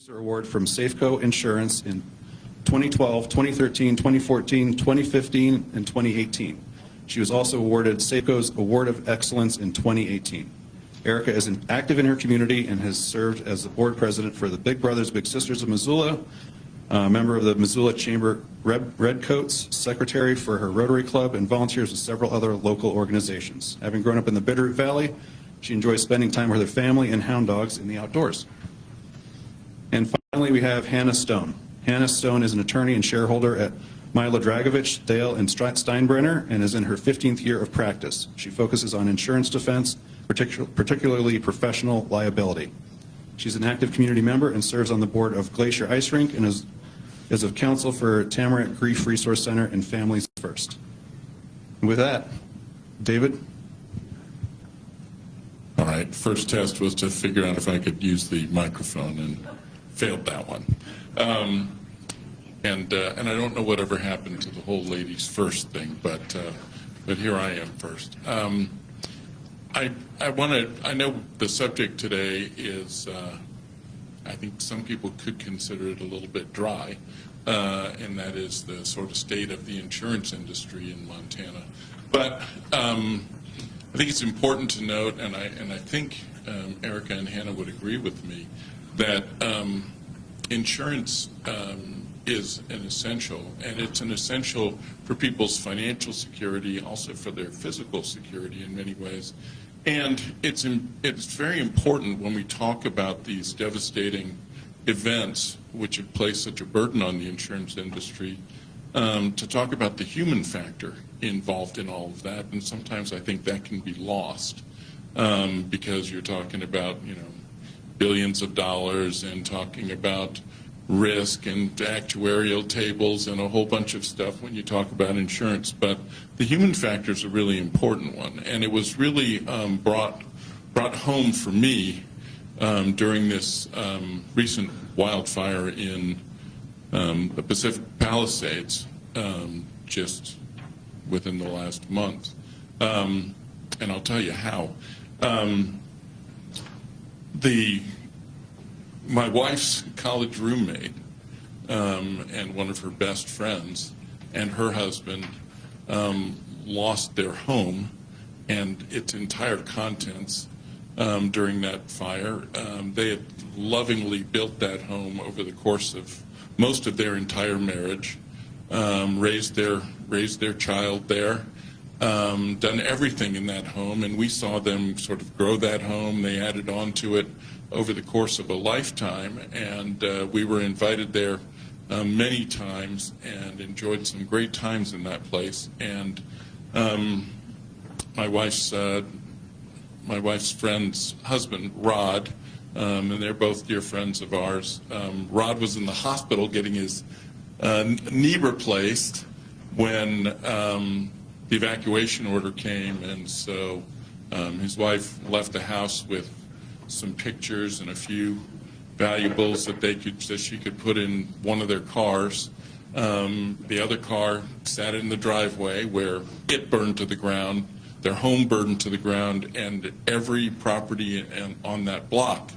Award from Safeco Insurance in 2012, 2013, 2014, 2015, and 2018. She was also awarded Safeco's Award of Excellence in 2018. Erika is active in her community and has served as the board president for the Big Brothers Big Sisters of Missoula, member of the Missoula Chamber Redcoats, secretary for her Rotary Club, and volunteers with several other local organizations. Having grown up in the Bitterroot Valley, she enjoys spending time with her family and hound dogs in the outdoors. And finally, we have Hannah Stone. Hannah Stone is an attorney and shareholder at Milodragovich, Dale, and Steinbrenner, and is in her 15th year of practice. She focuses on insurance defense, particularly professional liability. She's an active community member and serves on the board of Glacier Ice Rink and is of counsel for Tamarack Grief Resource Center and Families First. And with that, David? All right, first test was to figure out if I could use the microphone, and failed that one. And I don't know whatever happened to the whole ladies first thing, but here I am first. I know the subject today is, I think some people could consider it a little bit dry, and that is the sort of state of the insurance industry in Montana. But I think it's important to note, and I think Erika and Hannah would agree with me, that insurance is an essential, and it's an essential for people's financial security, also for their physical security in many ways. And it's very important when we talk about these devastating events which have placed such a burden on the insurance industry, to talk about the human factor involved in all of that. And sometimes I think that can be lost because you're talking about, billions of dollars and talking about risk and actuarial tables and a whole bunch of stuff when you talk about insurance. But the human factor is a really important one, and it was really brought home for me during this recent wildfire in the Pacific Palisades just within the last month. And I'll tell you how. My wife's college roommate and one of her best friends and her husband lost their home and its entire contents during that fire. They had lovingly built that home over the course of most of their entire marriage, raised their child there, done everything in that home, and we saw them sort of grow that home. They added on to it over the course of a lifetime, and we were invited there many times and enjoyed some great times in that place. And my wife's friend's husband, Rod, and they're both dear friends of ours. Rod was in the hospital getting his knee replaced when the evacuation order came, and so his wife left the house with some pictures and a few valuables that she could put in one of their cars. The other car sat in the driveway where it burned to the ground, their home burned to the ground, and every property on that block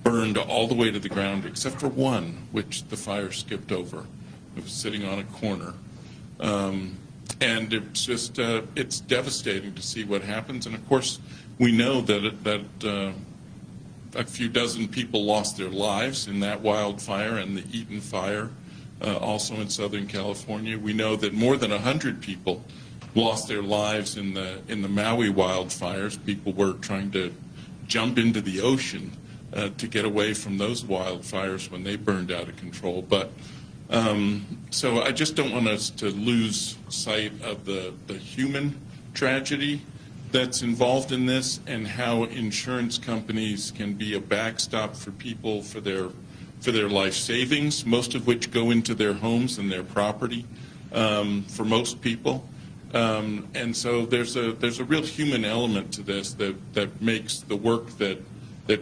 burned all the way to the ground except for one, which the fire skipped over. It was sitting on a corner. And it's just, it's devastating to see what happens. And of course, we know that a few dozen people lost their lives in that wildfire and the Eaton fire, also in Southern California. We know that more than 100 people lost their lives in the Maui wildfires. People were trying to jump into the ocean to get away from those wildfires when they burned out of control. But so I just don't want us to lose sight of the human tragedy that's involved in this, and how insurance companies can be a backstop for people for their life savings, most of which go into their homes and their property for most people. And so there's a real human element to this that makes the work that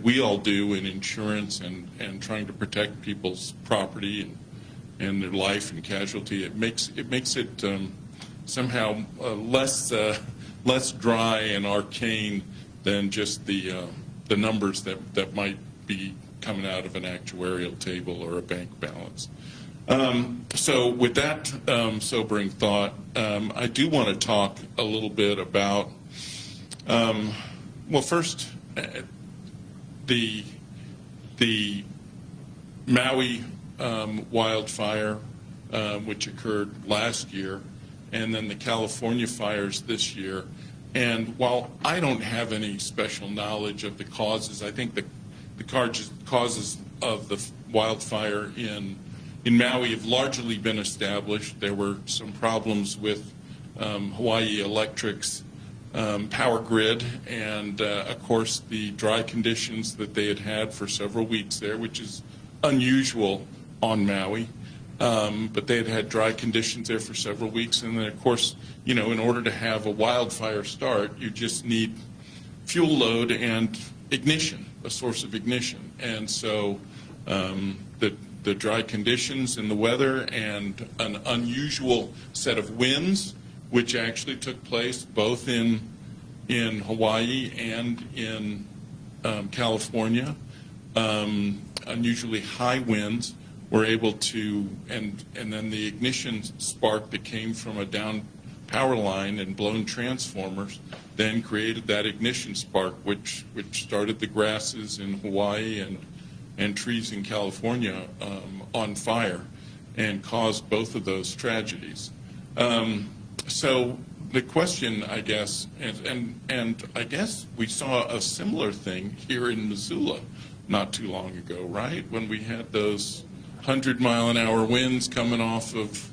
we all do in insurance and trying to protect people's property and their life and casualty. It makes it somehow less dry and arcane than just the numbers that might be coming out of an actuarial table or a bank balance. So with that sobering thought, I do want to talk a little bit about, well, first, the Maui wildfire, which occurred last year, and then the California fires this year. And while I don't have any special knowledge of the causes, I think the causes of the wildfire in Maui have largely been established. There were some problems with Hawaii Electric's power grid and, of course, the dry conditions that they had for several weeks there, which is unusual on Maui. But they had dry conditions there for several weeks. And then, of course, in order to have a wildfire start, you just need fuel load and ignition, a source of ignition. And so the dry conditions and the weather and an unusual set of winds, which actually took place both in Hawaii and in California, unusually high winds, were able to, and then the ignition spark that came from a down power line and blown transformers then created that ignition spark, which started the grasses in Hawaii and trees in California on fire and caused both of those tragedies. So the question, I guess, and I guess we saw a similar thing here in Missoula not too long ago, right? When we had those 100-mile-an-hour winds coming off of,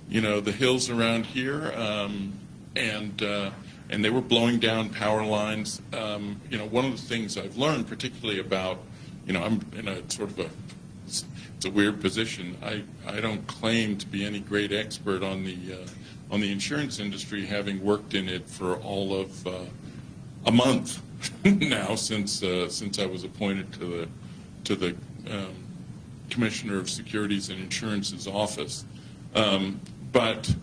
the hills around here, and they were blowing down power lines. One of the things I've learned, particularly about, I'm in a sort of it's a weird position. I don't claim to be any great expert on the insurance industry, having worked in it for all of a month now since I was appointed to the Commissioner of Securities and Insurance's office. But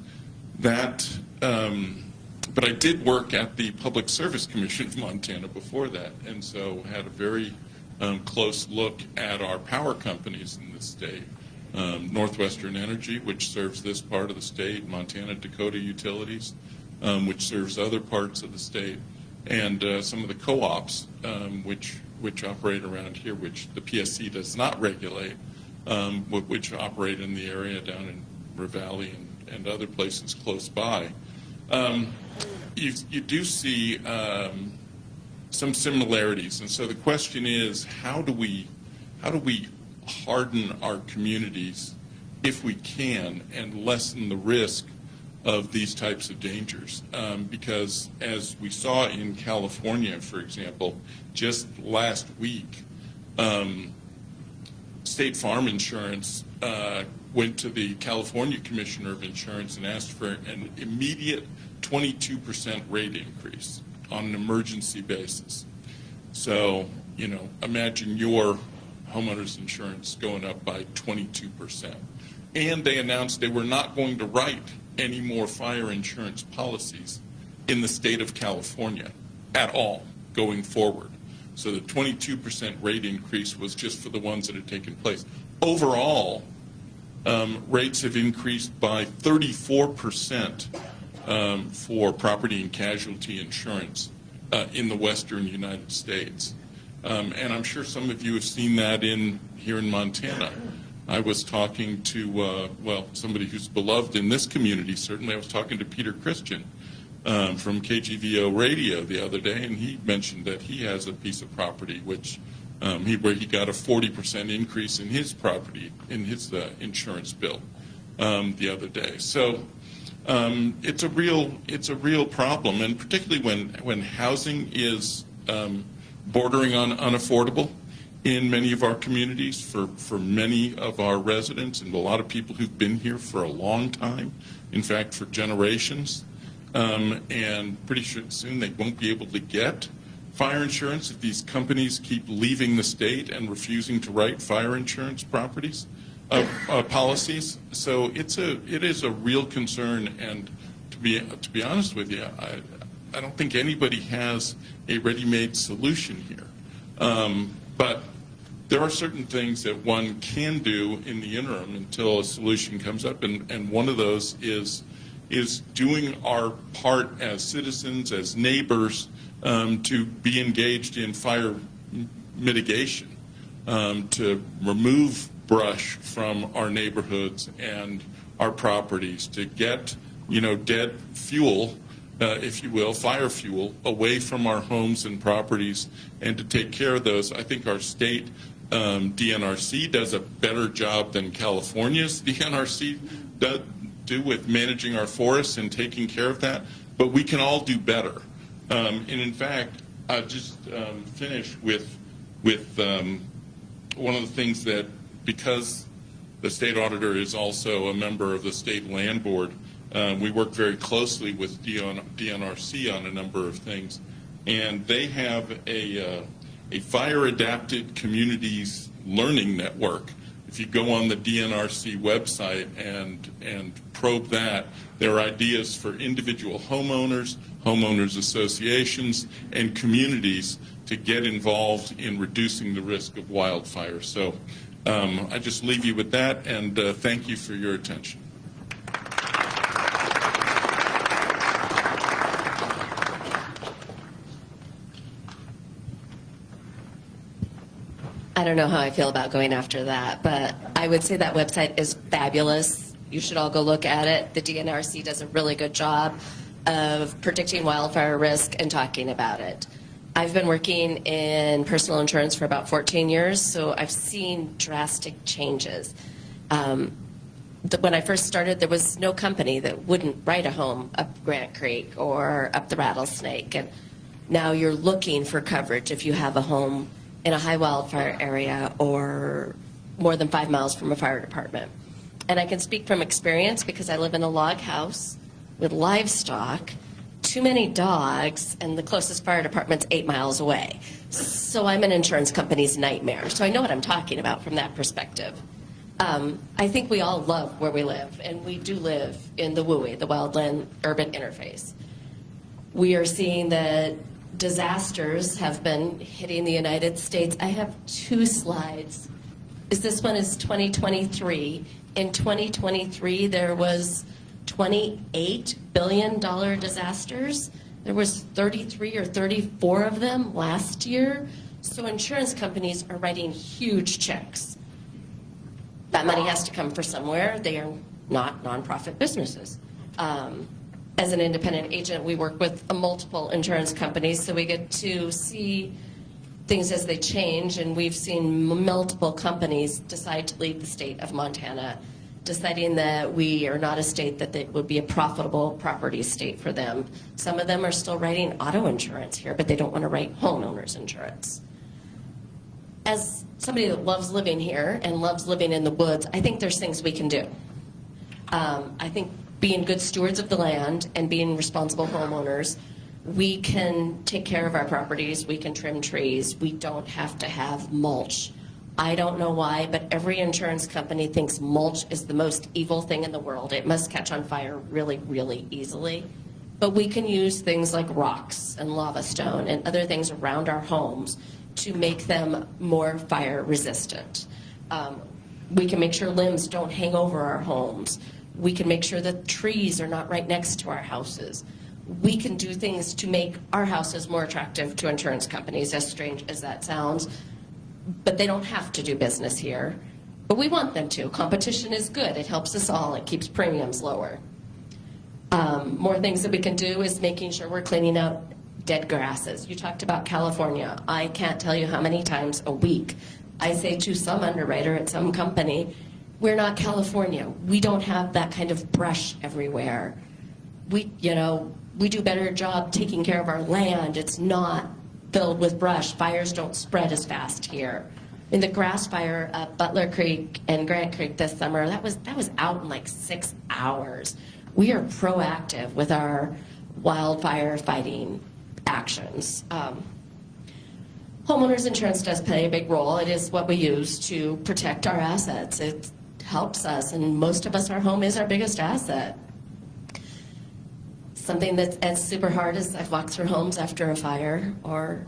I did work at the Public Service Commission of Montana before that, and so had a very close look at our power companies in the state. Northwestern Energy, which serves this part of the state, Montana Dakota Utilities, which serves other parts of the state, and some of the co-ops, which operate around here, which the PSC does not regulate, which operate in the area down in Ravalli and other places close by. You do see some similarities, and so the question is, how do we harden our communities, if we can, and lessen the risk of these types of dangers? Because as we saw in California, for example, just last week, State Farm Insurance went to the California Commissioner of Insurance and asked for an immediate 22% rate increase on an emergency basis. So, imagine your homeowner's insurance going up by 22%. And they announced they were not going to write any more fire insurance policies in the state of California at all going forward. So the 22% rate increase was just for the ones that had taken place. Overall, rates have increased by 34% for property and casualty insurance in the western United States. And I'm sure some of you have seen that here in Montana. I was talking to, somebody who's beloved in this community, certainly. I was talking to Peter Christian from KGVO Radio the other day, and he mentioned that he has a piece of property where he got a 40% increase in his property, in his insurance bill the other day. So it's a real problem, and particularly when housing is bordering on unaffordable in many of our communities for many of our residents and a lot of people who've been here for a long time, in fact, for generations. and pretty soon they won't be able to get fire insurance if these companies keep leaving the state and refusing to write fire insurance policies. So it is a real concern, and to be honest with you, I don't think anybody has a ready-made solution here. But there are certain things that one can do in the interim until a solution comes up, and one of those is doing our part as citizens, as neighbors, to be engaged in fire mitigation, to remove brush from our neighborhoods and our properties, to get dead fuel, if you will, fire fuel, away from our homes and properties, and to take care of those. I think our state DNRC does a better job than California's DNRC do with managing our forests and taking care of that, but we can all do better. And in fact, I'll just finish with one of the things that, because the state auditor is also a member of the state land board, we work very closely with DNRC on a number of things, and they have a fire-adapted communities learning network. If you go on the DNRC website and probe that, there are ideas for individual homeowners, homeowners associations, and communities to get involved in reducing the risk of wildfire. So I just leave you with that, and thank you for your attention. I don't know how I feel about going after that, but I would say that website is fabulous. You should all go look at it. The DNRC does a really good job of predicting wildfire risk and talking about it. I've been working in personal insurance for about 14 years, so I've seen drastic changes. When I first started, there was no company that wouldn't write a home up Grant Creek or up the Rattlesnake, and now you're looking for coverage if you have a home in a high wildfire area or more than 5 miles from a fire department. And I can speak from experience because I live in a log house with livestock, too many dogs, and the closest fire department's 8 miles away. So I'm an insurance company's nightmare. So I know what I'm talking about from that perspective. I think we all love where we live, and we do live in the WUI, the wildland-urban interface. We are seeing that disasters have been hitting the United States. I have 2 slides. This one is 2023. In 2023, there was $28 billion disasters. There was 33 or 34 of them last year. So insurance companies are writing huge checks. That money has to come from somewhere. They are not nonprofit businesses. As an independent agent, we work with multiple insurance companies, so we get to see things as they change, and we've seen multiple companies decide to leave the state of Montana, deciding that we are not a state that they would be a profitable property state for them. Some of them are still writing auto insurance here, but they don't want to write homeowners insurance. As somebody that loves living here and loves living in the woods, I think there's things we can do. I think being good stewards of the land and being responsible homeowners, we can take care of our properties, we can trim trees, we don't have to have mulch. I don't know why, but every insurance company thinks mulch is the most evil thing in the world. It must catch on fire really, really easily. But we can use things like rocks and lava stone and other things around our homes to make them more fire resistant. We can make sure limbs don't hang over our homes. We can make sure that trees are not right next to our houses. We can do things to make our houses more attractive to insurance companies, as strange as that sounds, but they don't have to do business here. But we want them to. Competition is good. It helps us all. It keeps premiums lower. More things that we can do is making sure we're cleaning out dead grasses. You talked about California. I can't tell you how many times a week I say to some underwriter at some company, we're not California. We don't have that kind of brush everywhere. We do a better job taking care of our land. It's not filled with brush. Fires don't spread as fast here. In the grass fire at Butler Creek and Grant Creek this summer, that was out in like 6 hours. We are proactive with our wildfire fighting actions. Homeowners insurance does play a big role. It is what we use to protect our assets. It helps us, and most of us, our home is our biggest asset. Something that's as super hard as I've walked through homes after a fire or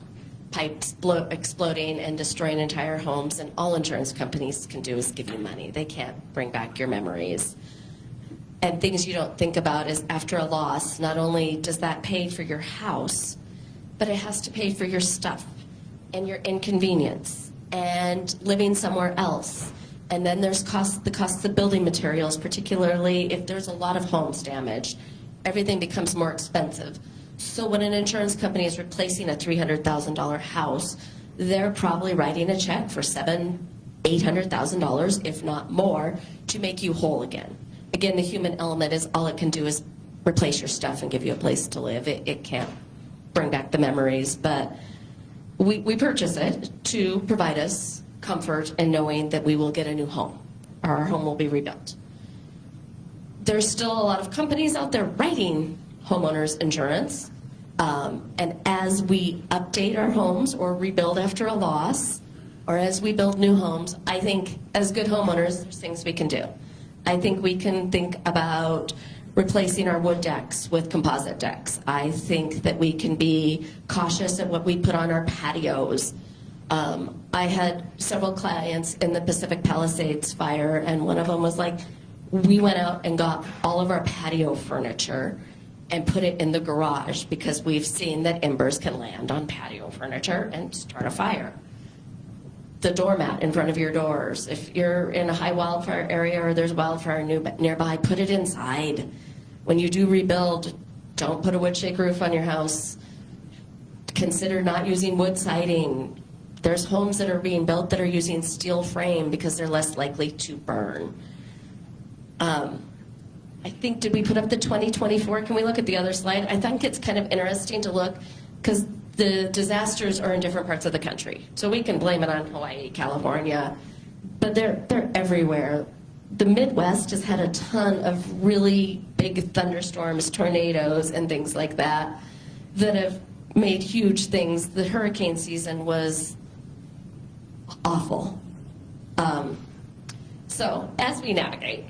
pipes exploding and destroying entire homes, and all insurance companies can do is give you money. They can't bring back your memories. And things you don't think about is after a loss, not only does that pay for your house, but it has to pay for your stuff and your inconvenience and living somewhere else. And then there's the cost of building materials, particularly if there's a lot of homes damaged. Everything becomes more expensive. So when an insurance company is replacing a $300,000 house, they're probably writing a check for $700,000, $800,000, if not more, to make you whole again. Again, the human element is all it can do is replace your stuff and give you a place to live. It can't bring back the memories, but we purchase it to provide us comfort in knowing that we will get a new home, or our home will be rebuilt. There's still a lot of companies out there writing homeowners insurance, and as we update our homes or rebuild after a loss, or as we build new homes, I think as good homeowners, there's things we can do. I think we can think about replacing our wood decks with composite decks. I think that we can be cautious at what we put on our patios. I had several clients in the Pacific Palisades fire, and one of them was like, we went out and got all of our patio furniture and put it in the garage because we've seen that embers can land on patio furniture and start a fire. The doormat in front of your doors. If you're in a high wildfire area or there's wildfire nearby, put it inside. When you do rebuild, don't put a wood shake roof on your house. Consider not using wood siding. There's homes that are being built that are using steel frame because they're less likely to burn. I think, did we put up the 2024? Can we look at the other slide? I think it's kind of interesting to look because the disasters are in different parts of the country. So we can blame it on Hawaii, California, but they're everywhere. The Midwest has had a ton of really big thunderstorms, tornadoes, and things like that that have made huge things. The hurricane season was awful. So as we navigate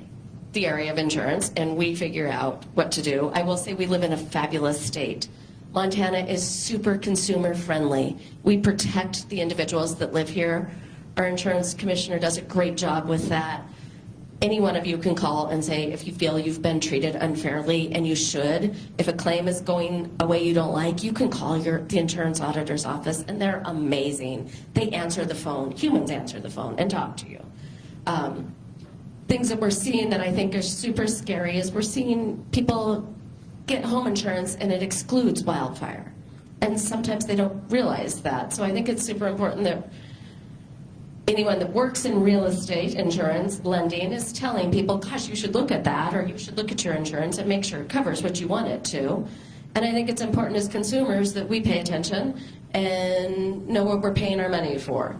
the area of insurance and we figure out what to do, I will say we live in a fabulous state. Montana is super consumer friendly. We protect the individuals that live here. Our insurance commissioner does a great job with that. Any one of you can call and say if you feel you've been treated unfairly, and you should. If a claim is going a way you don't like, you can call the insurance auditor's office, and they're amazing. They answer the phone. Humans answer the phone and talk to you. Things that we're seeing that I think are super scary is we're seeing people get home insurance and it excludes wildfire. And sometimes they don't realize that. So I think it's super important that anyone that works in real estate insurance lending is telling people, gosh, you should look at that, or you should look at your insurance and make sure it covers what you want it to. And I think it's important as consumers that we pay attention and know what we're paying our money for.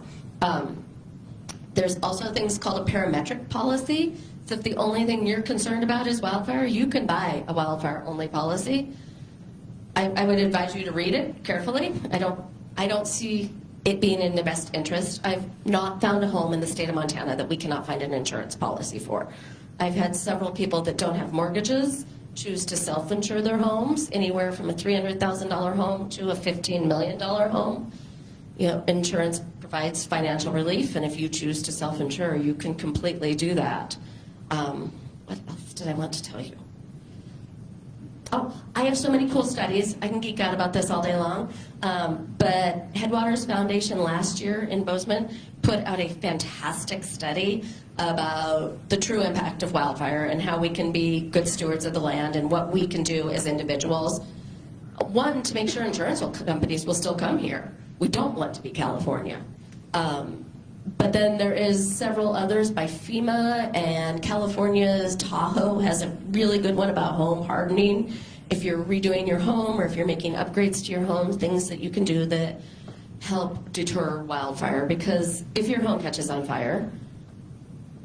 There's also things called a parametric policy. So if the only thing you're concerned about is wildfire, you can buy a wildfire-only policy. I would advise you to read it carefully. I don't see it being in the best interest. I've not found a home in the state of Montana that we cannot find an insurance policy for. I've had several people that don't have mortgages choose to self-insure their homes, anywhere from a $300,000 home to a $15 million home. You know, insurance provides financial relief, and if you choose to self-insure, you can completely do that. What else did I want to tell you? Oh, I have so many cool studies. I can geek out about this all day long. But Headwaters Foundation last year in Bozeman put out a fantastic study about the true impact of wildfire and how we can be good stewards of the land and what we can do as individuals. One, to make sure insurance companies will still come here. We don't want to be California. But then there is several others by FEMA, and California's Tahoe has a really good one about home hardening. If you're redoing your home or if you're making upgrades to your home, things that you can do that help deter wildfire. Because if your home catches on fire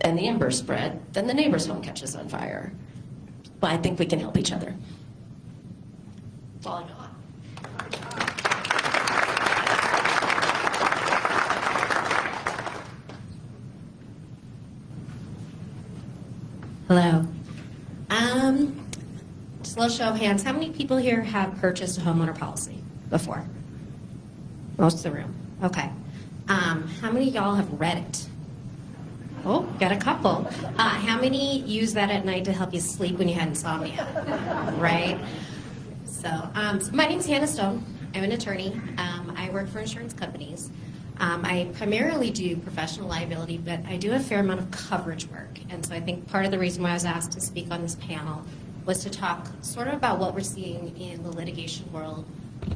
and the embers spread, then the neighbor's home catches on fire. But I think we can help each other. That's all I got. Hello. Just a little show of hands. How many people here have purchased a homeowner policy before? Most of the room. Okay. How many of y'all have read it? Oh, got a couple. How many use that at night to help you sleep when you had insomnia? Right? So my name's Hannah Stone. I'm an attorney. I work for insurance companies. I primarily do professional liability, but I do a fair amount of coverage work. And so I think part of the reason why I was asked to speak on this panel was to talk sort of about what we're seeing in the litigation world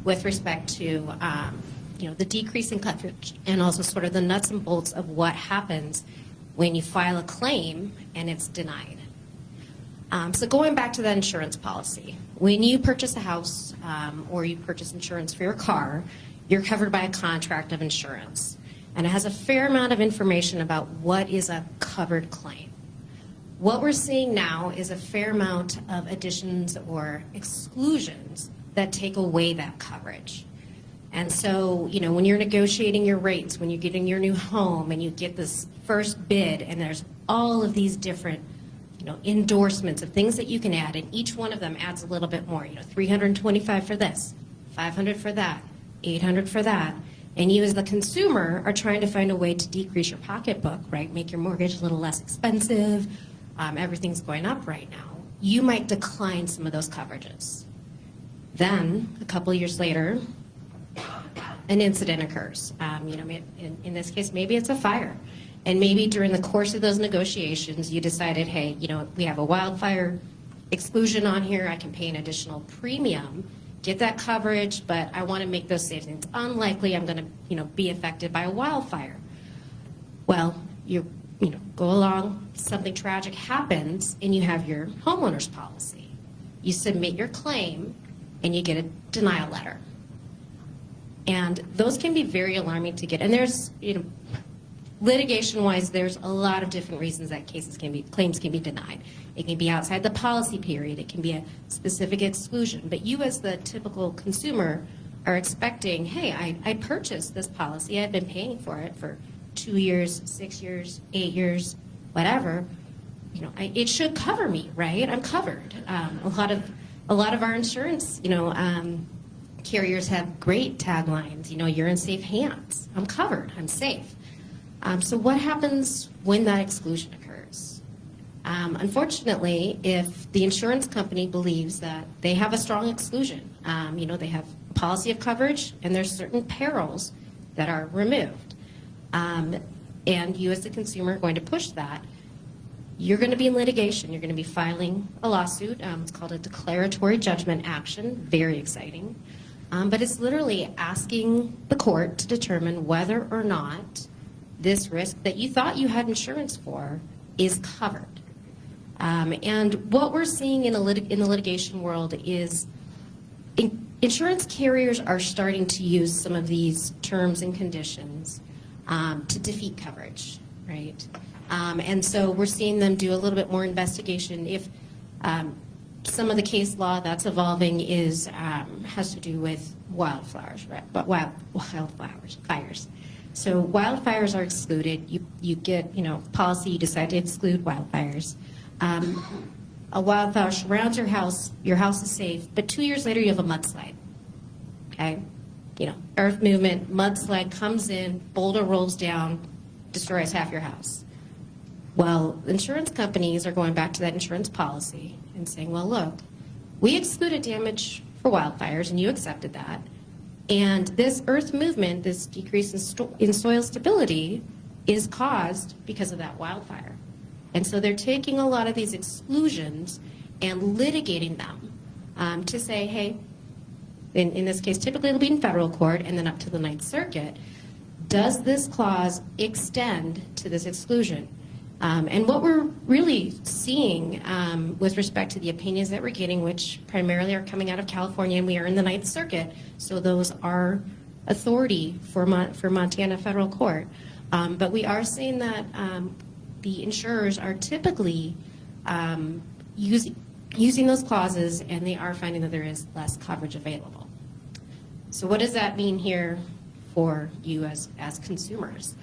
with respect to the decrease in coverage and also sort of the nuts and bolts of what happens when you file a claim and it's denied. So going back to that insurance policy, when you purchase a house or you purchase insurance for your car, you're covered by a contract of insurance. And it has a fair amount of information about what is a covered claim. What we're seeing now is a fair amount of additions or exclusions that take away that coverage. And so, when you're negotiating your rates, when you're getting your new home and you get this first bid and there's all of these different, endorsements of things that you can add, and each one of them adds a little bit more, $325 for this, $500 for that, $800 for that. And you as the consumer are trying to find a way to decrease your pocketbook, right? Make your mortgage a little less expensive. Everything's going up right now. You might decline some of those coverages. Then, a couple years later, an incident occurs. In this case, maybe it's a fire. And maybe during the course of those negotiations, you decided, hey, we have a wildfire exclusion on here. I can pay an additional premium, get that coverage, but I want to make those savings. It's unlikely I'm going to, be affected by a wildfire. Well, you go along, something tragic happens, and you have your homeowner's policy. You submit your claim, and you get a denial letter. And those can be very alarming to get. And there's, litigation-wise, there's a lot of different reasons that claims can be denied. It can be outside the policy period. It can be a specific exclusion. But you as the typical consumer are expecting, hey, I purchased this policy. I've been paying for it for 2 years, 6 years, 8 years, whatever. It should cover me, right? I'm covered. A lot of our insurance, carriers have great taglines. You're in safe hands. I'm covered. I'm safe. So what happens when that exclusion occurs? Unfortunately, if the insurance company believes that they have a strong exclusion, they have a policy of coverage and there's certain perils that are removed, and you as the consumer are going to push that, you're going to be in litigation. You're going to be filing a lawsuit. It's called a declaratory judgment action. Very exciting. But it's literally asking the court to determine whether or not this risk that you thought you had insurance for is covered. And what we're seeing in the litigation world is insurance carriers are starting to use some of these terms and conditions to defeat coverage, right? And so we're seeing them do a little bit more investigation. If some of the case law that's evolving has to do with wildflowers, right? But fires. So wildfires are excluded. You get, policy, you decide to exclude wildfires. A wildfire surrounds your house is safe, but 2 years later you have a mudslide, okay? Earth movement, mudslide comes in, boulder rolls down, destroys half your house. Well, insurance companies are going back to that insurance policy and saying, well, look, we excluded damage for wildfires, and you accepted that. And this earth movement, this decrease in soil stability, is caused because of that wildfire. And so they're taking a lot of these exclusions and litigating them to say, hey, in this case, typically it'll be in federal court and then up to the Ninth Circuit. Does this clause extend to this exclusion? And what we're really seeing with respect to the opinions that we're getting, which primarily are coming out of California, and we are in the Ninth Circuit, so those are authority for Montana federal court. But we are seeing that the insurers are typically using those clauses, and they are finding that there is less coverage available. So what does that mean here for you as consumers?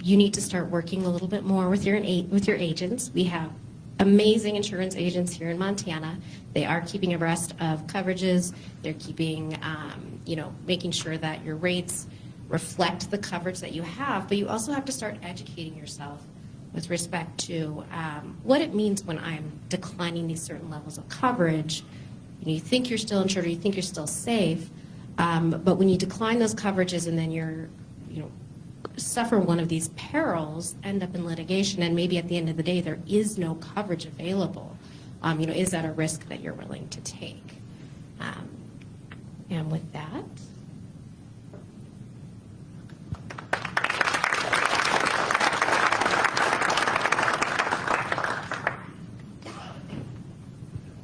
You need to start working a little bit more with your agents. We have amazing insurance agents here in Montana. They are keeping abreast of coverages. They're keeping, making sure that your rates reflect the coverage that you have, but you also have to start educating yourself with respect to what it means when I'm declining these certain levels of coverage. You think you're still insured or you think you're still safe, but when you decline those coverages and then you're, suffer one of these perils, end up in litigation, and maybe at the end of the day there is no coverage available, is that a risk that you're willing to take? And with that,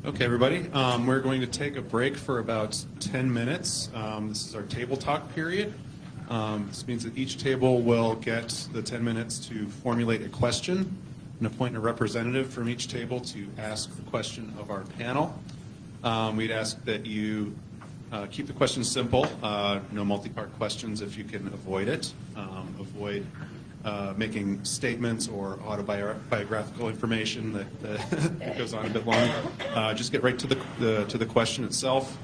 Okay, everybody, we're going to take a break for about 10 minutes. This is our table talk period. This means that each table will get the 10 minutes to formulate a question and appoint a representative from each table to ask the question of our panel. We'd ask that you keep the questions simple, no multi-part questions if you can avoid it. Avoid making statements or autobiographical information that goes on a bit long. Just get right to the question itself.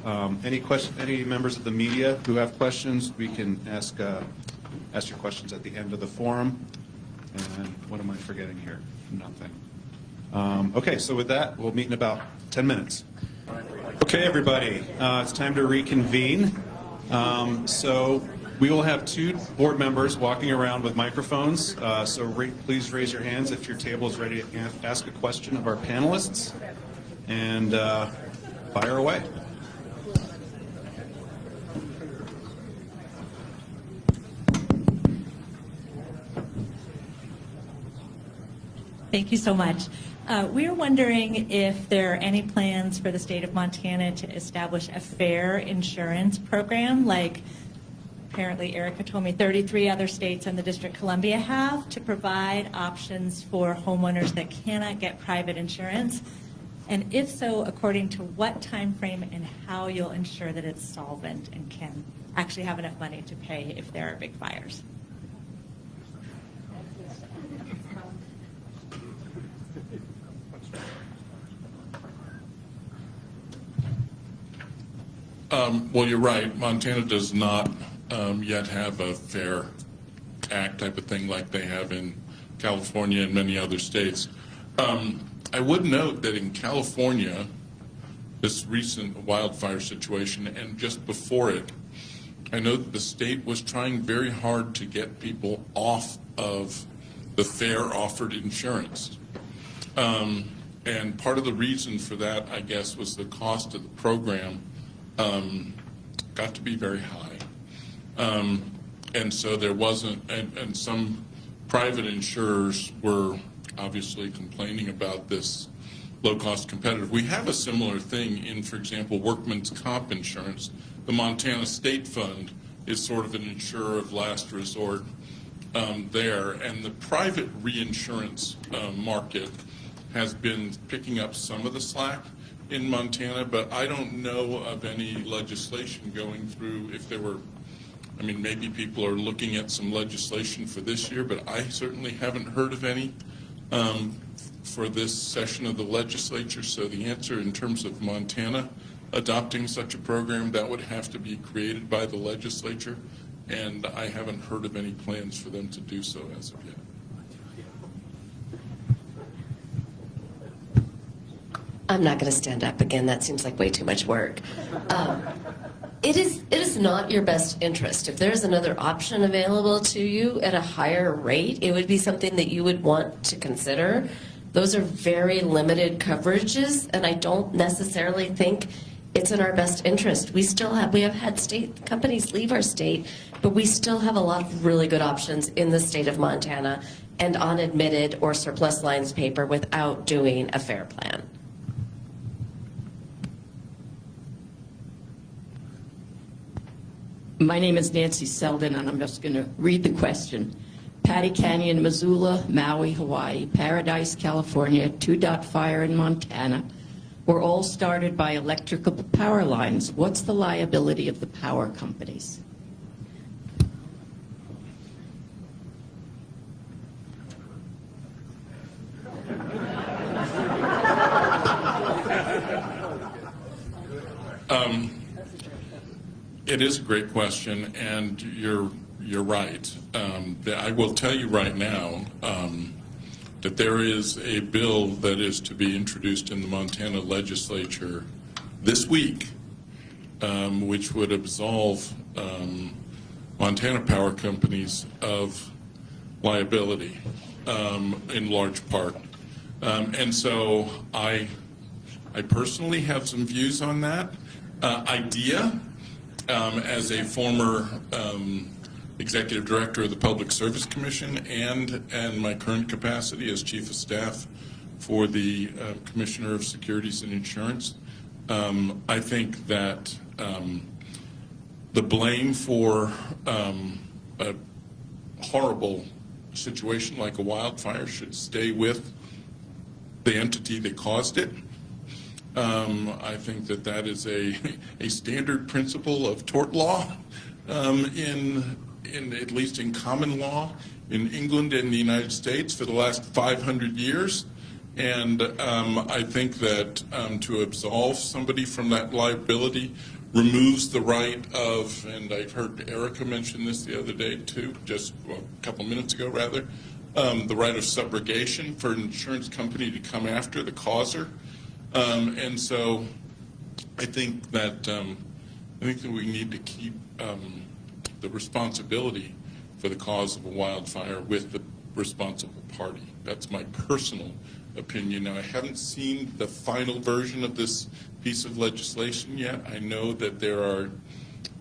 Any members of the media who have questions, we can ask your questions at the end of the forum. And what am I forgetting here? Nothing. Okay, so with that, we'll meet in about 10 minutes. Okay, everybody, it's time to reconvene. So we will have two board members walking around with microphones. Please raise your hands if your table is ready to ask a question of our panelists. And fire away. Thank you so much. We're wondering if there are any plans for the state of Montana to establish a fair insurance program like apparently Erika told me 33 other states and the District of Columbia have, to provide options for homeowners that cannot get private insurance. And if so, according to what time frame and how you'll ensure that it's solvent and can actually have enough money to pay if there are big fires. Well, you're right. Montana does not yet have a fair act type of thing like they have in California and many other states. I would note that in California, this recent wildfire situation and just before it, I know that the state was trying very hard to get people off of the fair offered insurance. And part of the reason for that, I guess, was the cost of the program got to be very high. And so there wasn't, and some private insurers were obviously complaining about this low-cost competitive. We have a similar thing in, for example, workman's comp insurance. The Montana State Fund is sort of an insurer of last resort there, and the private reinsurance market has been picking up some of the slack in Montana, but I don't know of any legislation going through. If there were, I mean, maybe people are looking at some legislation for this year, but I certainly haven't heard of any for this session of the legislature. So the answer in terms of Montana adopting such a program, that would have to be created by the legislature, and I haven't heard of any plans for them to do so as of yet. I'm not going to stand up again. That seems like way too much work. It is not your best interest. If there's another option available to you at a higher rate, it would be something that you would want to consider. Those are very limited coverages, and I don't necessarily think it's in our best interest. We have had state companies leave our state, but we still have a lot of really good options in the state of Montana and on admitted or surplus lines paper without doing a fair plan. My name is Nancy Selden, and I'm just going to read the question. Patty Canyon, Missoula, Maui, Hawaii, Paradise, California, Two Dot Fire in Montana were all started by electrical power lines. What's the liability of the power companies? It is a great question, and you're right. I will tell you right now that there is a bill that is to be introduced in the Montana legislature this week, which would absolve Montana power companies of liability in large part. And so I personally have some views on that idea. As a former executive director of the Public Service Commission and my current capacity as chief of staff for the Commissioner of Securities and Insurance, I think that the blame for a horrible situation like a wildfire should stay with the entity that caused it. I think that that is a standard principle of tort law, in at least in common law in England and the United States for the last 500 years. And I think that to absolve somebody from that liability removes the right of, and I heard Erika mention this the other day too, just a couple minutes ago rather, the right of subrogation for an insurance company to come after the causer. And so I think that we need to keep the responsibility for the cause of a wildfire with the responsible party. That's my personal opinion. Now, I haven't seen the final version of this piece of legislation yet. I know that there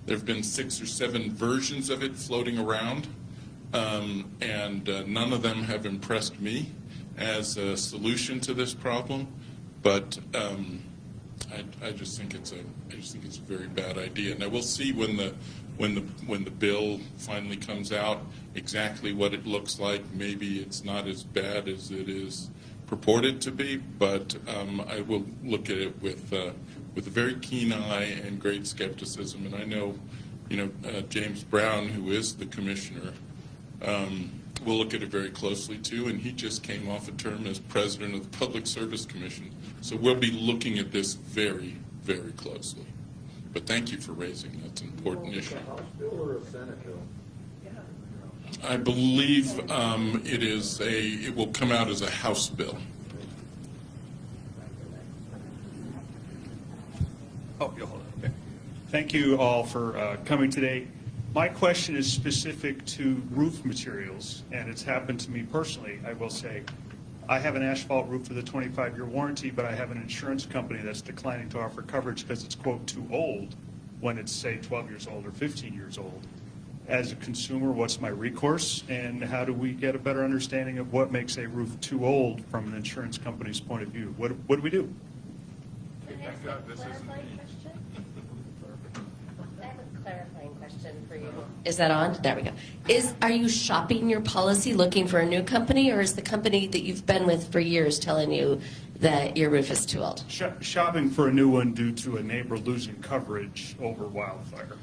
have been 6 or 7 versions of it floating around, and none of them have impressed me as a solution to this problem. But I just think it's a very bad idea. Now we'll see when the bill finally comes out exactly what it looks like. Maybe it's not as bad as it is purported to be, but I will look at it with a very keen eye and great skepticism. And I know, James Brown, who is the commissioner, will look at it very closely too, and he just came off a term as president of the Public Service Commission. So we'll be looking at this very, very closely. But thank you for raising that. It's an important issue. House bill or a Senate bill? I believe it will come out as a House bill. Oh, you'll hold it. Okay. Thank you all for coming today. My question is specific to roof materials, and it's happened to me personally. I will say, I have an asphalt roof with a 25-year warranty, but I have an insurance company that's declining to offer coverage because it's, quote, too old when it's, say, 12 years old or 15 years old. As a consumer, what's my recourse, and how do we get a better understanding of what makes a roof too old from an insurance company's point of view? What do we do? Can I ask a clarifying question? I have a clarifying question for you. Is that on? There we go. Are you shopping your policy looking for a new company, or is the company that you've been with for years telling you that your roof is too old? Shopping for a new one due to a neighbor losing coverage over wildfire.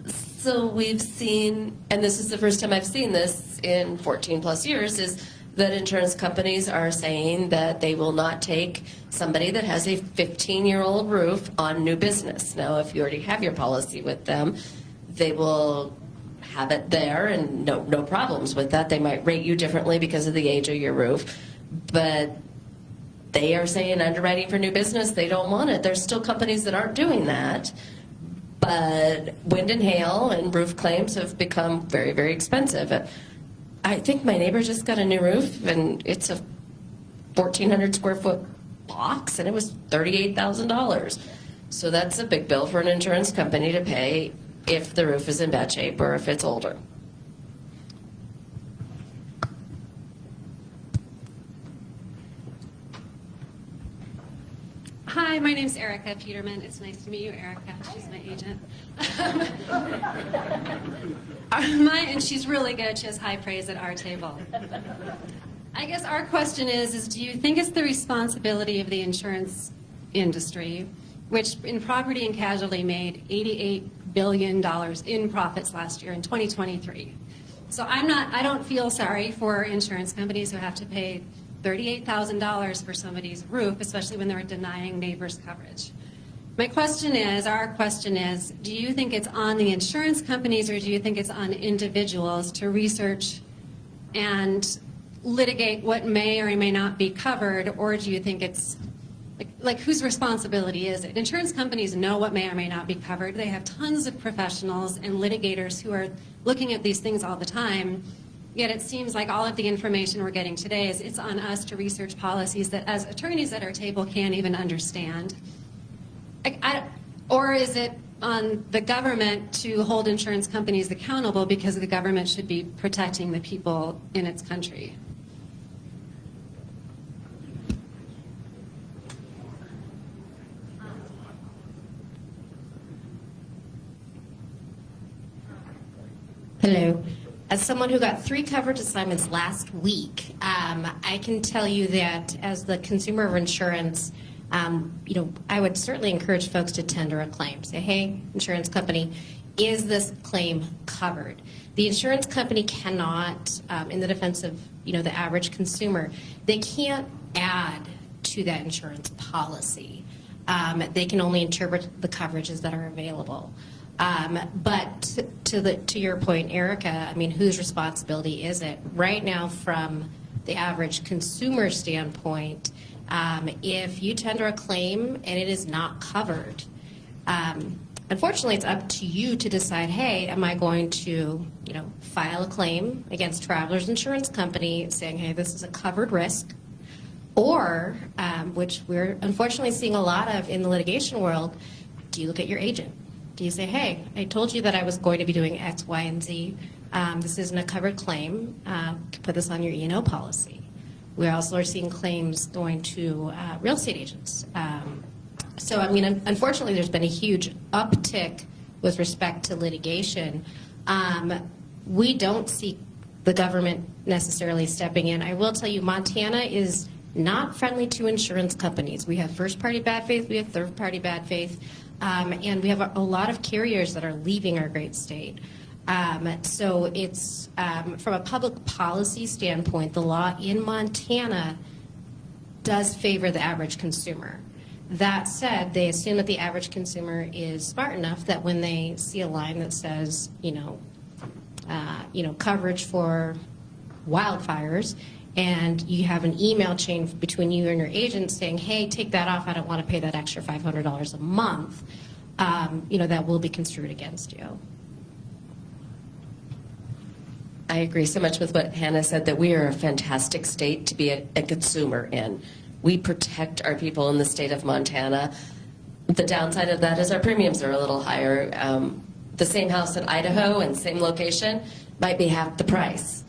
So we've seen, and this is the first time I've seen this in 14 plus years, is that insurance companies are saying that they will not take somebody that has a 15-year-old roof on new business. Now, if you already have your policy with them, they will have it there and no problems with that. They might rate you differently because of the age of your roof, but they are saying underwriting for new business, they don't want it. There's still companies that aren't doing that. But wind and hail and roof claims have become very, very expensive. I think my neighbor just got a new roof, and it's a 1,400 square foot box, and it was $38,000. So that's a big bill for an insurance company to pay if the roof is in bad shape or if it's older. Hi, Hi, my name's Erika Peterman. It's nice to meet you, Erika. She's my agent. And she's really good. She has high praise at our table. I guess our question is do you think it's the responsibility of the insurance industry, which in property and casualty made $88 billion in profits last year in 2023? So I don't feel sorry for insurance companies who have to pay $38,000 for somebody's roof, especially when they're denying neighbors coverage. Our question is, do you think it's on the insurance companies or do you think it's on individuals to research and litigate what may or may not be covered, or do you think it's, like whose responsibility is it? Insurance companies know what may or may not be covered. They have tons of professionals and litigators who are looking at these things all the time. Yet it seems like all of the information we're getting today is it's on us to research policies that as attorneys at our table can't even understand. Or is it on the government to hold insurance companies accountable because the government should be protecting the people in its country? Hello. As someone who got 3 coverage assignments last week, I can tell you that as the consumer of insurance, I would certainly encourage folks to tender a claim. Say, hey, insurance company, is this claim covered? The insurance company cannot, in the defense of the average consumer, they can't add to that insurance policy. They can only interpret the coverages that are available. But to your point, Erika, I mean, whose responsibility is it? Right now, from the average consumer standpoint, if you tender a claim and it is not covered, unfortunately, it's up to you to decide, hey, am I going to, file a claim against Travelers Insurance Company saying, hey, this is a covered risk, or, which we're unfortunately seeing a lot of in the litigation world, do you look at your agent? Do you say, hey, I told you that I was going to be doing X, Y, and Z. This isn't a covered claim. Put this on your E&O policy. We also are seeing claims going to real estate agents. So, I mean, unfortunately, there's been a huge uptick with respect to litigation. We don't see the government necessarily stepping in. I will tell you, Montana is not friendly to insurance companies. We have first-party bad faith. We have third-party bad faith. And we have a lot of carriers that are leaving our great state. So it's, from a public policy standpoint, the law in Montana does favor the average consumer. That said, they assume that the average consumer is smart enough that when they see a line that says, coverage for wildfires, and you have an email chain between you and your agent saying, hey, take that off, I don't want to pay that extra $500 a month, that will be construed against you. I agree so much with what Hannah said, that we are a fantastic state to be a consumer in. We protect our people in the state of Montana. The downside of that is our premiums are a little higher. The same house in Idaho and same location might be half the price.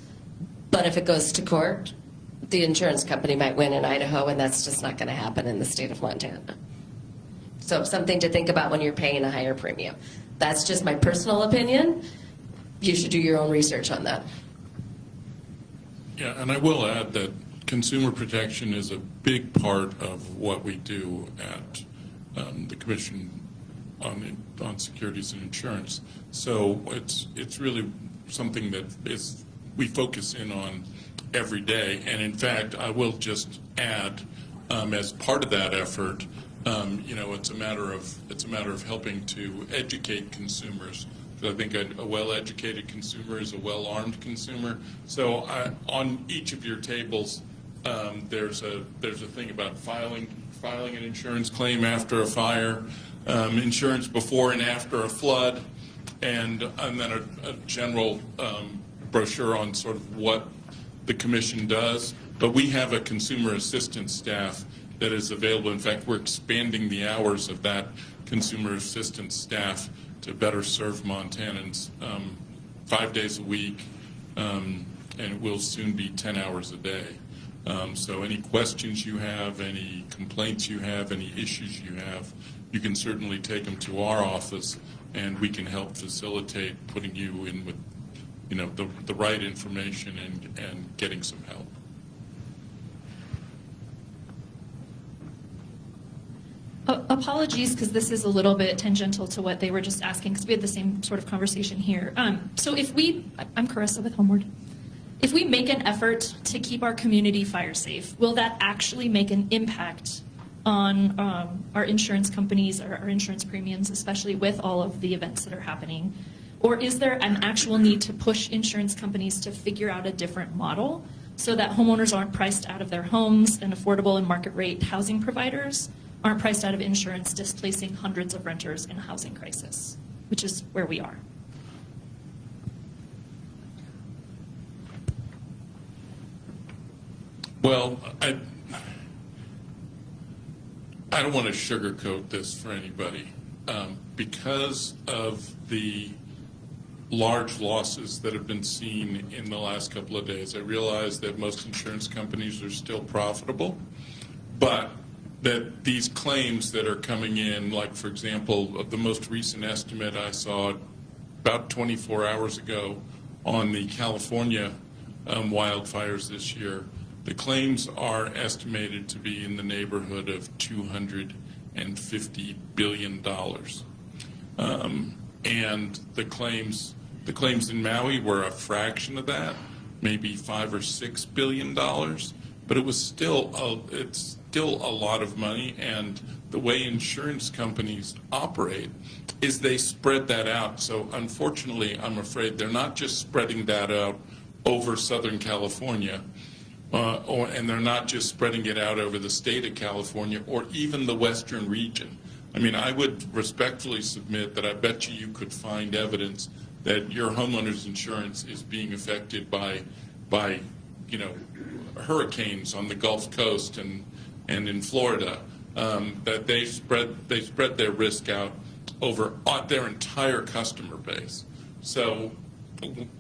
But if it goes to court, the insurance company might win in Idaho, and that's just not going to happen in the state of Montana. So something to think about when you're paying a higher premium. That's just my personal opinion. You should do your own research on that. Yeah, and I will add that consumer protection is a big part of what we do at the Commission on Securities and Insurance. So it's really something that we focus in on every day. And in fact, I will just add, as part of that effort, it's a matter of helping to educate consumers. I think a well-educated consumer is a well-armed consumer. So on each of your tables, there's a thing about filing an insurance claim after a fire, insurance before and after a flood, and then a general brochure on sort of what the Commission does. But we have a consumer assistance staff that is available. In fact, we're expanding the hours of that consumer assistance staff to better serve Montanans 5 days a week, and it will soon be 10 hours a day. So any questions you have, any complaints you have, any issues you have, you can certainly take them to our office, and we can help facilitate putting you in with, you know, the right information and getting some help. Apologies, because this is a little bit tangential to what they were just asking, because we had the same sort of conversation here. So if I'm Carissa with Homeward. If we make an effort to keep our community fire safe, will that actually make an impact on our insurance companies, our insurance premiums, especially with all of the events that are happening? Or is there an actual need to push insurance companies to figure out a different model so that homeowners aren't priced out of their homes and affordable and market rate housing providers aren't priced out of insurance, displacing hundreds of renters in a housing crisis, which is where we are? Well, I don't want to sugarcoat this for anybody. Because of the large losses that have been seen in the last couple of days, I realize that most insurance companies are still profitable, but that these claims that are coming in, like, for example, the most recent estimate I saw about 24 hours ago on the California wildfires this year, the claims are estimated to be in the neighborhood of $250 billion. And the claims in Maui were a fraction of that, maybe $5 or $6 billion, but it was it's still a lot of money. And the way insurance companies operate is they spread that out. So unfortunately, I'm afraid they're not just spreading that out over Southern California, and they're not just spreading it out over the state of California or even the western region. I mean, I would respectfully submit that I bet you could find evidence that your homeowner's insurance is being affected by you know, hurricanes on the Gulf Coast and in Florida, that they spread their risk out over their entire customer base. So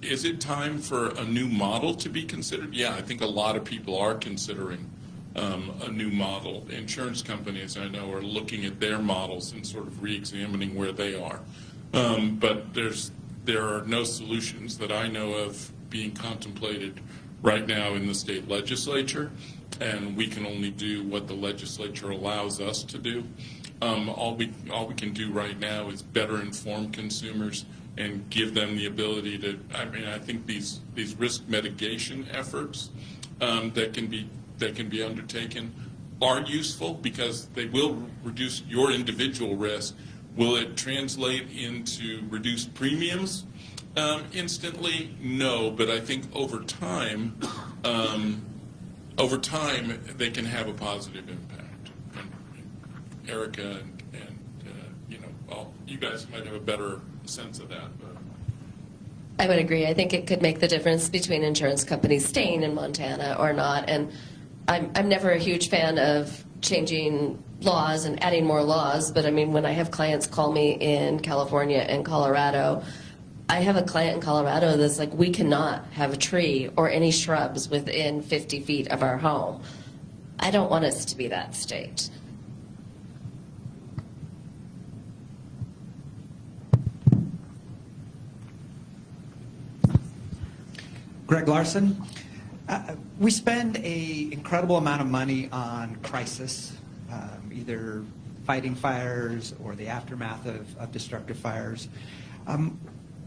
is it time for a new model to be considered? Yeah, I think a lot of people are considering a new model. Insurance companies, I know, are looking at their models and sort of re-examining where they are. But there are no solutions that I know of being contemplated right now in the state legislature, and we can only do what the legislature allows us to do. All we can do right now is better inform consumers and give them the ability to, I mean, I think these risk mitigation efforts that can be undertaken are useful because they will reduce your individual risk. Will it translate into reduced premiums instantly? No, but I think over time they can have a positive impact. And Erika and you know, you guys might have a better sense of that. But I would agree. I think it could make the difference between insurance companies staying in Montana or not. And I'm never a huge fan of changing laws and adding more laws. But I mean, when I have clients call me in California and Colorado, I have a client in Colorado that's like, we cannot have a tree or any shrubs within 50 feet of our home. I don't want us to be that state. Greg Larson. We spend an incredible amount of money on crisis, either fighting fires or the aftermath of destructive fires.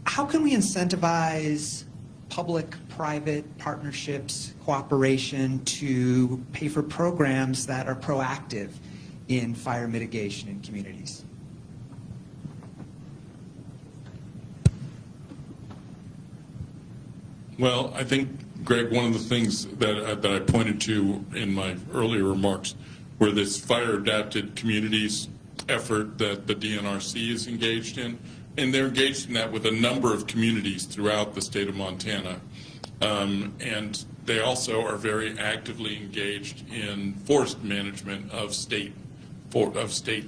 How can we incentivize public-private partnerships, cooperation to pay for programs that are proactive in fire mitigation in communities? well, I think, Greg, one of the things that I pointed to in my earlier remarks were this fire-adapted communities effort that the DNRC is engaged in. And they're engaged in that with a number of communities throughout the state of Montana. And they also are very actively engaged in forest management of state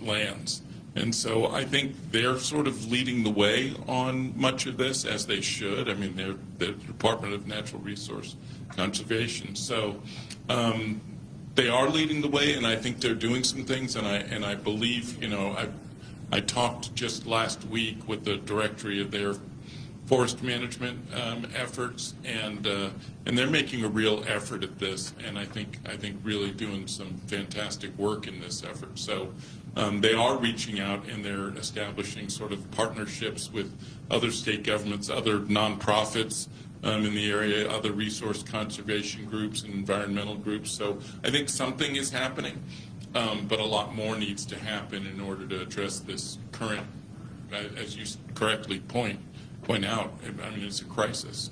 lands. And so I think they're sort of leading the way on much of this, as they should. I mean, they're the Department of Natural Resource Conservation. So they are leading the way, and I think they're doing some things. And I believe, I talked just last week with the directory of their forest management efforts, and they're making a real effort at this, and I think really doing some fantastic work in this effort. So they are reaching out, and they're establishing sort of partnerships with other state governments, other nonprofits in the area, other resource conservation groups and environmental groups. So I think something is happening, but a lot more needs to happen in order to address this current, as you correctly point out, I mean, it's a crisis.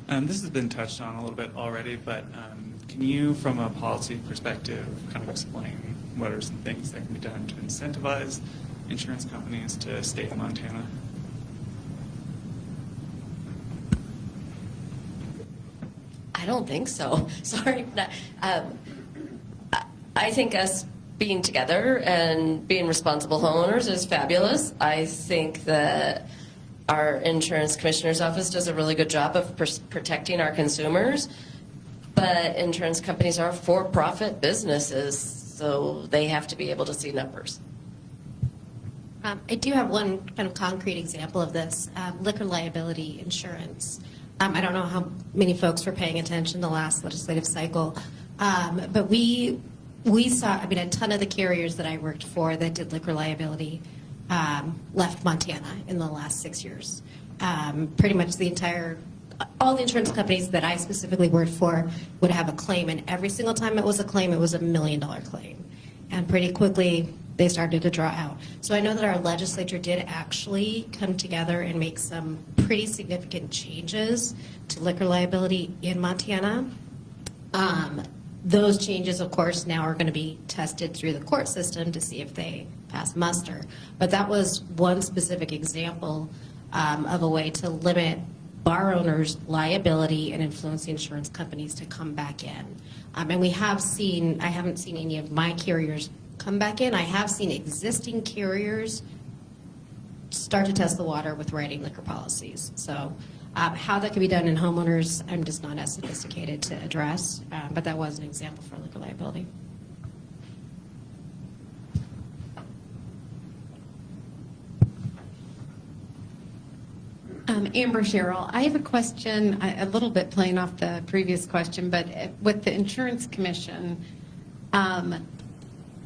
This has been touched on a little bit already, but can you, from a policy perspective, kind of explain what are some things that can be done to incentivize insurance companies to stay in Montana? I don't think so. Sorry. I think us being together and being responsible homeowners is fabulous. I think that our insurance commissioner's office does a really good job of protecting our consumers, but insurance companies are for-profit businesses, so they have to be able to see numbers. I do have one kind of concrete example of this, liquor liability insurance. I don't know how many folks were paying attention the last legislative cycle, but we saw, a ton of the carriers that I worked for that did liquor liability left Montana in the last 6 years. Pretty much all the insurance companies that I specifically worked for would have a claim, and every single time it was a claim, it was $1 million claim. And pretty quickly, they started to draw out. So I know that our legislature did actually come together and make some pretty significant changes to liquor liability in Montana. Those changes, of course, now are going to be tested through the court system to see if they pass muster. But that was one specific example of a way to limit bar owners' liability and influence the insurance companies to come back in. And we have seen, I haven't seen any of my carriers come back in. I have seen existing carriers start to test the water with writing liquor policies. So how that can be done in homeowners, I'm just not as sophisticated to address, but that was an example for liquor liability. Amber Sherrill, I have a question, a little bit playing off the previous question, but with the insurance commission,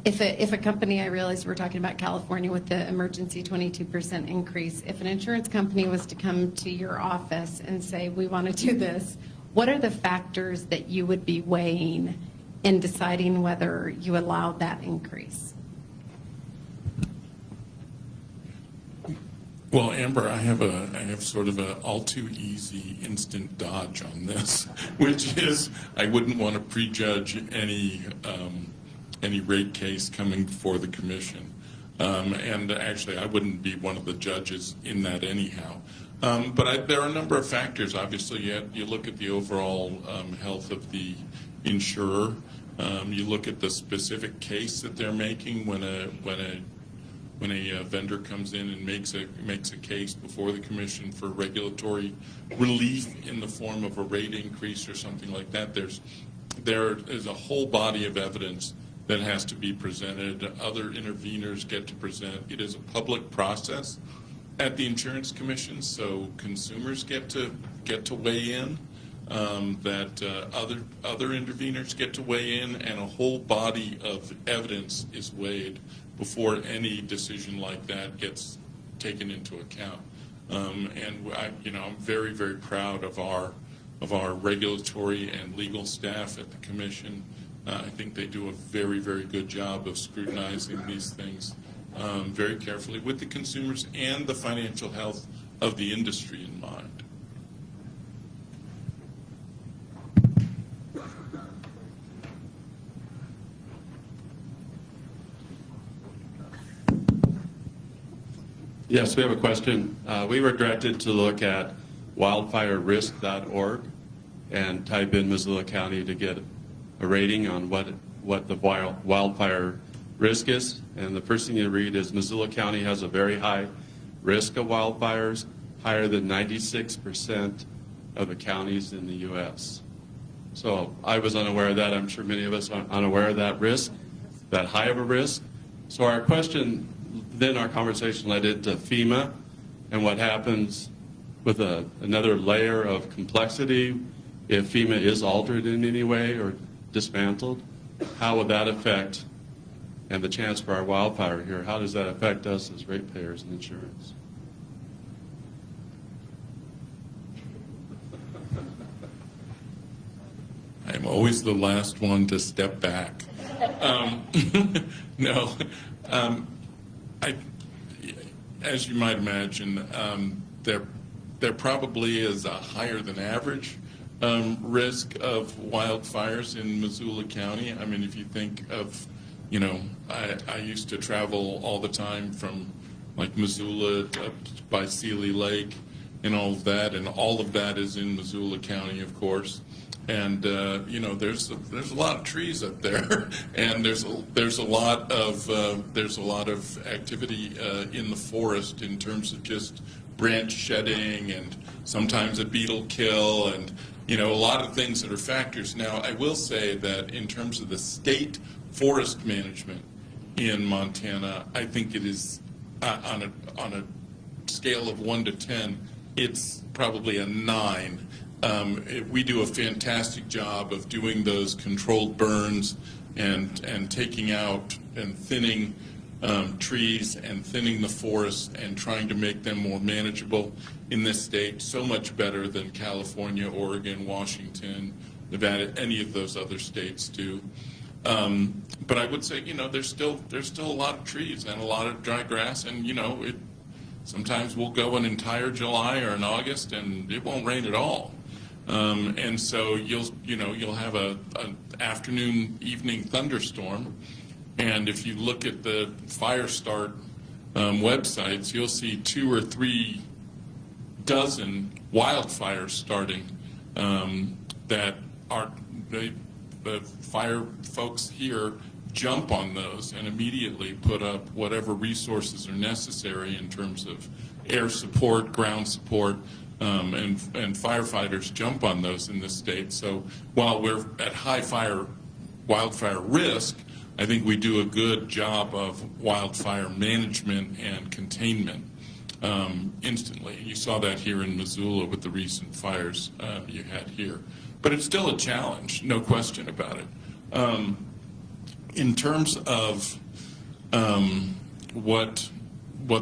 if a company, I realize we're talking about California with the emergency 22% increase, if an insurance company was to come to your office and say, we want to do this, what are the factors that you would be weighing in deciding whether you allow that increase? Well, Amber, I have sort of an all too easy instant dodge on this, which is I wouldn't want to prejudge any rate case coming before the commission, and actually I wouldn't be one of the judges in that anyhow. But there are a number of factors. Obviously, you look at the overall health of the insurer. You look at the specific case that they're making when a vendor comes in and makes a case before the commission for regulatory relief in the form of a rate increase or something like that. There is a whole body of evidence that has to be presented. Other interveners get to present. It is a public process at the insurance commission, so consumers get to weigh in. Other interveners get to weigh in, and a whole body of evidence is weighed before any decision like that gets taken into account. And I'm very, very proud of our regulatory and legal staff at the commission. I think they do a very, very good job of scrutinizing these things very carefully with the consumers and the financial health of the industry in mind. Yes, we have a question. We were directed to look at wildfirerisk.org, and type in Missoula County to get a rating on what the wildfire risk is. And the first thing you read is Missoula County has a very high risk of wildfires, higher than 96% of the counties in the U.S. So I was unaware of that. I'm sure many of us are unaware of that risk, that high of a risk. So our question, then our conversation led into FEMA and what happens with another layer of complexity if FEMA is altered in any way or dismantled. How would that affect, and the chance for our wildfire here, how does that affect us as ratepayers and insurance? I'm always the last one to step back. No, as you might imagine, there probably is a higher than average risk of wildfires in Missoula County. I mean, if you think of, I used to travel all the time from like Missoula up by Sealy Lake and all of that is in Missoula County, of course. And there's a lot of trees up there, and there's a lot of activity in the forest in terms of just branch shedding and sometimes a beetle kill and a lot of things that are factors. Now, I will say that in terms of the state forest management in Montana, I think it is on a scale of 1 to 10, it's probably a 9. We do a fantastic job of doing those controlled burns and taking out and thinning trees and thinning the forests and trying to make them more manageable in this state, so much better than California, Oregon, Washington, Nevada, any of those other states do. But I would say, there's still a lot of trees and a lot of dry grass, and sometimes we'll go an entire July or an August and it won't rain at all. And so you'll have an afternoon, evening thunderstorm, and if you look at the fire start websites, you'll see 2 or 3 dozen wildfires starting that are the fire folks here jump on those and immediately put up whatever resources are necessary in terms of air support, ground support, and firefighters jump on those in this state. So while we're at high wildfire risk, I think we do a good job of wildfire management and containment instantly. You saw that here in Missoula with the recent fires you had here. But it's still a challenge, no question about it. In terms of what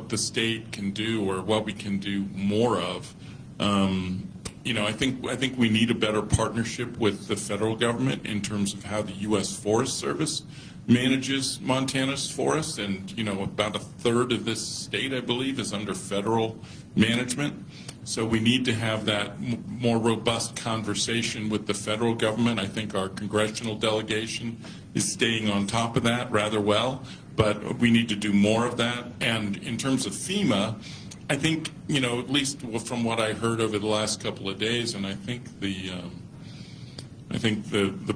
the state can do or what we can do more of, I think we need a better partnership with the federal government in terms of how the U.S. Forest Service manages Montana's forests, and about a third of this state, I believe, is under federal management. So we need to have that more robust conversation with the federal government. I think our congressional delegation is staying on top of that rather well, but we need to do more of that. And in terms of FEMA, I think, at least from what I heard over the last couple of days, and I think the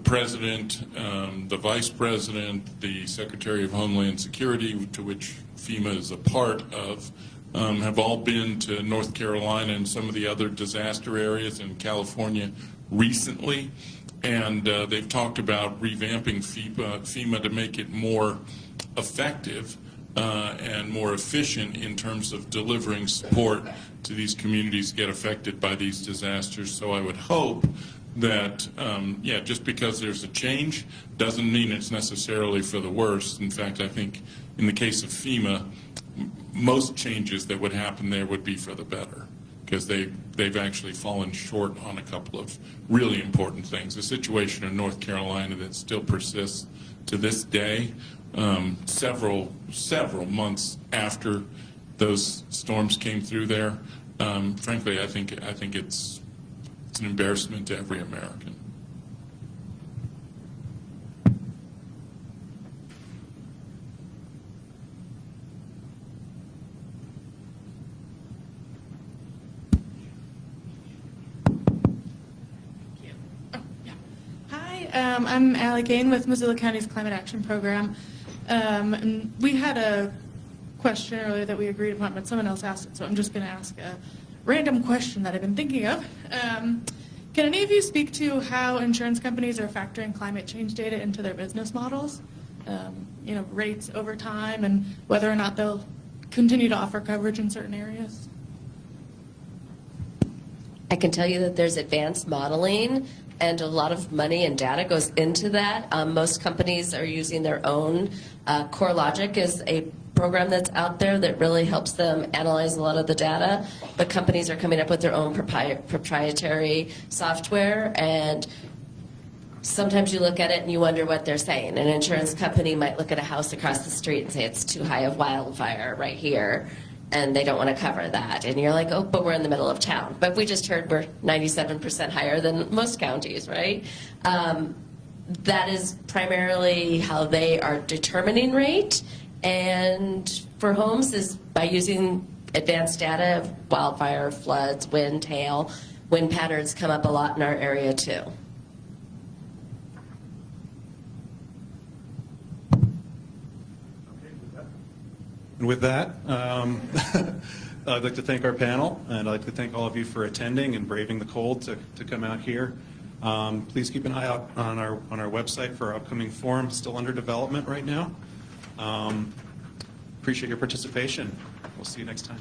president, the vice president, the Secretary of Homeland Security, to which FEMA is a part of, have all been to North Carolina and some of the other disaster areas in California recently, and they've talked about revamping FEMA to make it more effective and more efficient in terms of delivering support to these communities that get affected by these disasters. So I would hope that, just because there's a change doesn't mean it's necessarily for the worse. In fact, I think in the case of FEMA, most changes that would happen there would be for the better, because they've actually fallen short on a couple of really important things. The situation in North Carolina that still persists to this day, several months after those storms came through there. Frankly, I think it's an embarrassment to every American. I'm Allie Kane with Missoula County's Climate Action Program. And we had a question earlier that we agreed upon, but someone else asked it, so I'm just going to ask a random question that I've been thinking of. Can any of you speak to how insurance companies are factoring climate change data into their business models? Rates over time and whether or not they'll continue to offer coverage in certain areas? I can tell you that there's advanced modeling and a lot of money and data goes into that. Most companies are using their own. CoreLogic is a program that's out there that really helps them analyze a lot of the data, but companies are coming up with their own proprietary software, and sometimes you look at it and you wonder what they're saying. An insurance company might look at a house across the street and say it's too high of wildfire right here, and they don't want to cover that. And you're like, oh, but we're in the middle of town. But we just heard we're 97% higher than most counties, right? That is primarily how they are determining rate. And for homes is by using advanced data of wildfire, floods, wind, hail. Wind patterns come up a lot in our area too. And with that, I'd like to thank our panel, and I'd like to thank all of you for attending and braving the cold to come out here. Please keep an eye out on our website for our upcoming forum, still under development right now. Appreciate your participation. We'll see you next time.